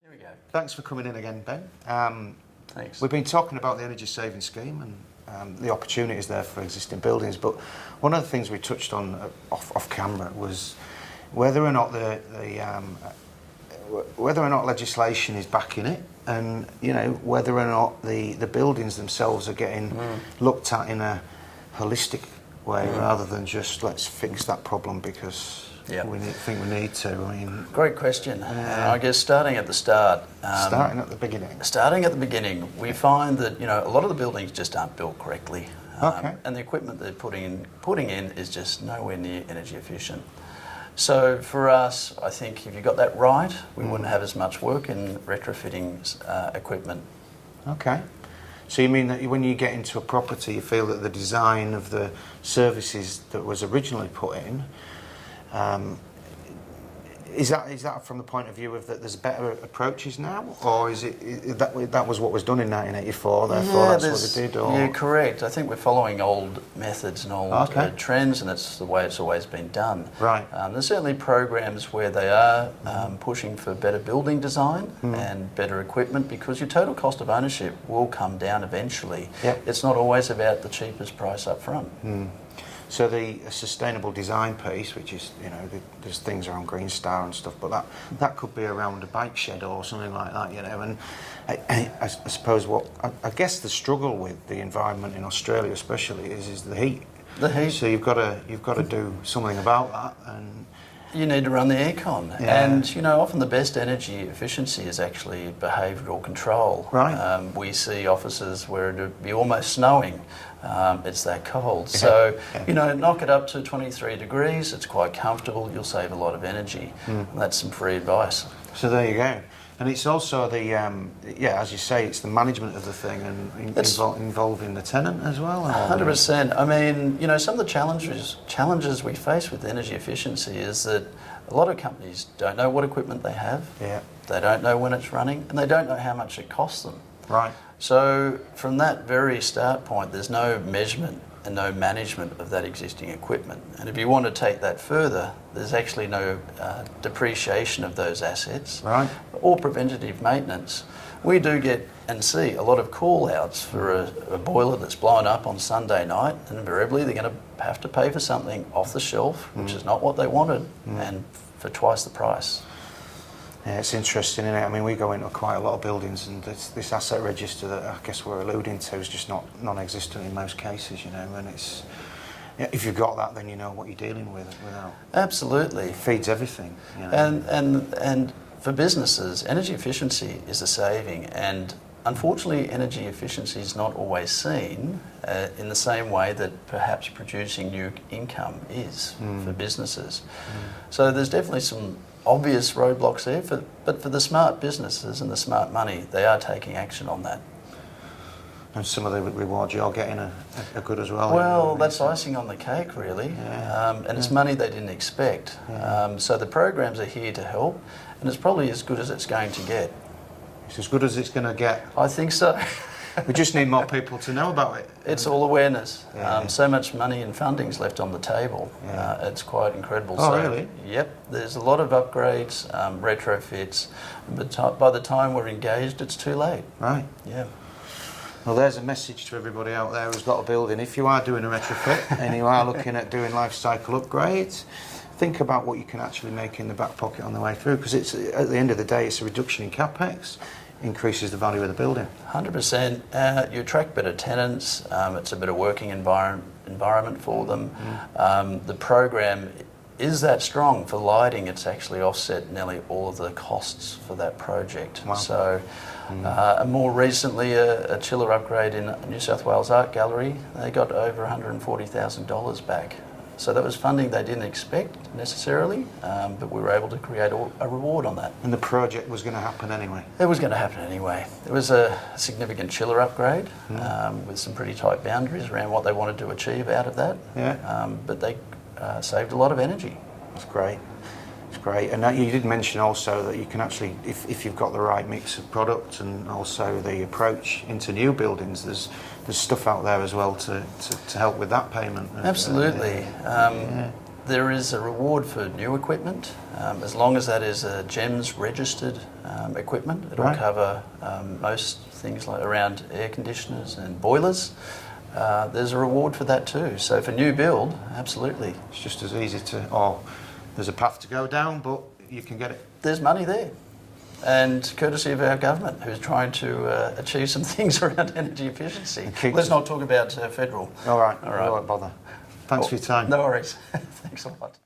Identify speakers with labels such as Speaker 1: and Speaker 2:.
Speaker 1: There we go.
Speaker 2: Thanks for coming in again, Ben.
Speaker 1: Thanks.
Speaker 2: We've been talking about the energy saving scheme and the opportunities there for existing buildings, but one of the things we touched on off camera was whether or not whether or not legislation is backing it, and whether or not the buildings themselves are getting looked at in a holistic way rather than just let's fix that problem because we think we need to. I mean,
Speaker 1: great question. I guess starting at the start.
Speaker 2: Starting at the beginning.
Speaker 1: Starting at the beginning, we find that a lot of the buildings just aren't built correctly, and the equipment they're putting in is just nowhere near energy efficient. So for us, I think if you got that right, we wouldn't have as much work in retrofitting equipment.
Speaker 2: Okay. So you mean that when you get into a property, you feel that the design of the services that was originally put in, is that from the point of view of that there's better approaches now, or is it that was what was done in 1984, therefore that's what they did? Or?
Speaker 1: Yeah, correct. I think we're following old methods and old trends, and that's the way it's always been done.
Speaker 2: Right.
Speaker 1: There's certainly programs where they are pushing for better building design and better equipment, because your total cost of ownership will come down eventually.
Speaker 2: Yep.
Speaker 1: It's not always about the cheapest price up front.
Speaker 2: So the sustainable design piece, which is, there's things around Green Star and stuff, but that could be around a bike shed or something like that, and I suppose I guess the struggle with the environment in Australia especially is the heat.
Speaker 1: The heat.
Speaker 2: So you've got to do something about that, and
Speaker 1: you need to run the aircon. And often the best energy efficiency is actually behavioural control.
Speaker 2: Right.
Speaker 1: We see offices where it'd be almost snowing. It's that cold. So, knock it up to 23 degrees, it's quite comfortable, you'll save a lot of energy. That's some free advice.
Speaker 2: So there you go. And it's also the, as you say, it's the management of the thing and involving the tenant as well.
Speaker 1: 100%. I mean, some of the challenges we face with energy efficiency is that a lot of companies don't know what equipment they have, they don't know when it's running, and they don't know how much it costs them.
Speaker 2: Right.
Speaker 1: So from that very start point, there's no measurement and no management of that existing equipment. And if you want to take that further, there's actually no depreciation of those assets or preventative maintenance. We do get and see a lot of call-outs for a boiler that's blown up on Sunday night, and invariably they're going to have to pay for something off the shelf, which is not what they wanted, and for twice the price.
Speaker 2: Yeah, it's interesting, isn't it? I mean, we go into quite a lot of buildings, and this asset register that I guess we're alluding to is just non-existent in most cases, and it's, if you've got that, then you know what you're dealing with without.
Speaker 1: Absolutely.
Speaker 2: It feeds everything.
Speaker 1: And for businesses, energy efficiency is a saving, and unfortunately energy efficiency is not always seen in the same way that perhaps producing new income is for businesses. So there's definitely some obvious roadblocks there, but for the smart businesses and the smart money, they are taking action on that.
Speaker 2: And some of the rewards you're getting are good as well.
Speaker 1: Well, that's icing on the cake, really. And it's money they didn't expect. So the programs are here to help, and it's probably as good as it's going to get.
Speaker 2: It's as good as it's going to get.
Speaker 1: I think so.
Speaker 2: We just need more people to know about it.
Speaker 1: It's all awareness. So much money and funding's left on the table. It's quite incredible.
Speaker 2: Oh, really?
Speaker 1: Yep. There's a lot of upgrades, retrofits, but by the time we're engaged, it's too late.
Speaker 2: Right.
Speaker 1: Yeah.
Speaker 2: Well, there's a message to everybody out there who's got a building. If you are doing a retrofit and you are looking at doing life cycle upgrades, think about what you can actually make in the back pocket on the way through, because it's at the end of the day, it's a reduction in capex. Increases the value of the building.
Speaker 1: 100%. You attract better tenants. It's a better working environment for them. The program is that strong for lighting. It's actually offset nearly all of the costs for that project.
Speaker 2: Wow.
Speaker 1: So, more recently, a chiller upgrade in New South Wales Art Gallery, they got over $140,000 back. So that was funding they didn't expect necessarily, but we were able to create a reward on that.
Speaker 2: And the project was going to happen anyway?
Speaker 1: It was going to happen anyway. It was a significant chiller upgrade with some pretty tight boundaries around what they wanted to achieve out of that. But they saved a lot of energy.
Speaker 2: That's great. It's great. And you did mention also that you can actually, if you've got the right mix of product and also the approach into new buildings, there's stuff out there as well to help with that payment.
Speaker 1: Absolutely. There is a reward for new equipment, as long as that is a GEMS registered equipment. It'll
Speaker 2: Right.
Speaker 1: cover most things like around air conditioners and boilers. There's a reward for that too. So for new build, absolutely.
Speaker 2: It's just as easy to, or there's a path to go down, but you can get it.
Speaker 1: There's money there. And courtesy of our government, who's trying to achieve some things around energy efficiency. Let's not talk about federal.
Speaker 2: All right,
Speaker 1: All right.
Speaker 2: I won't bother. Thanks for your time.
Speaker 1: No worries. Thanks a lot.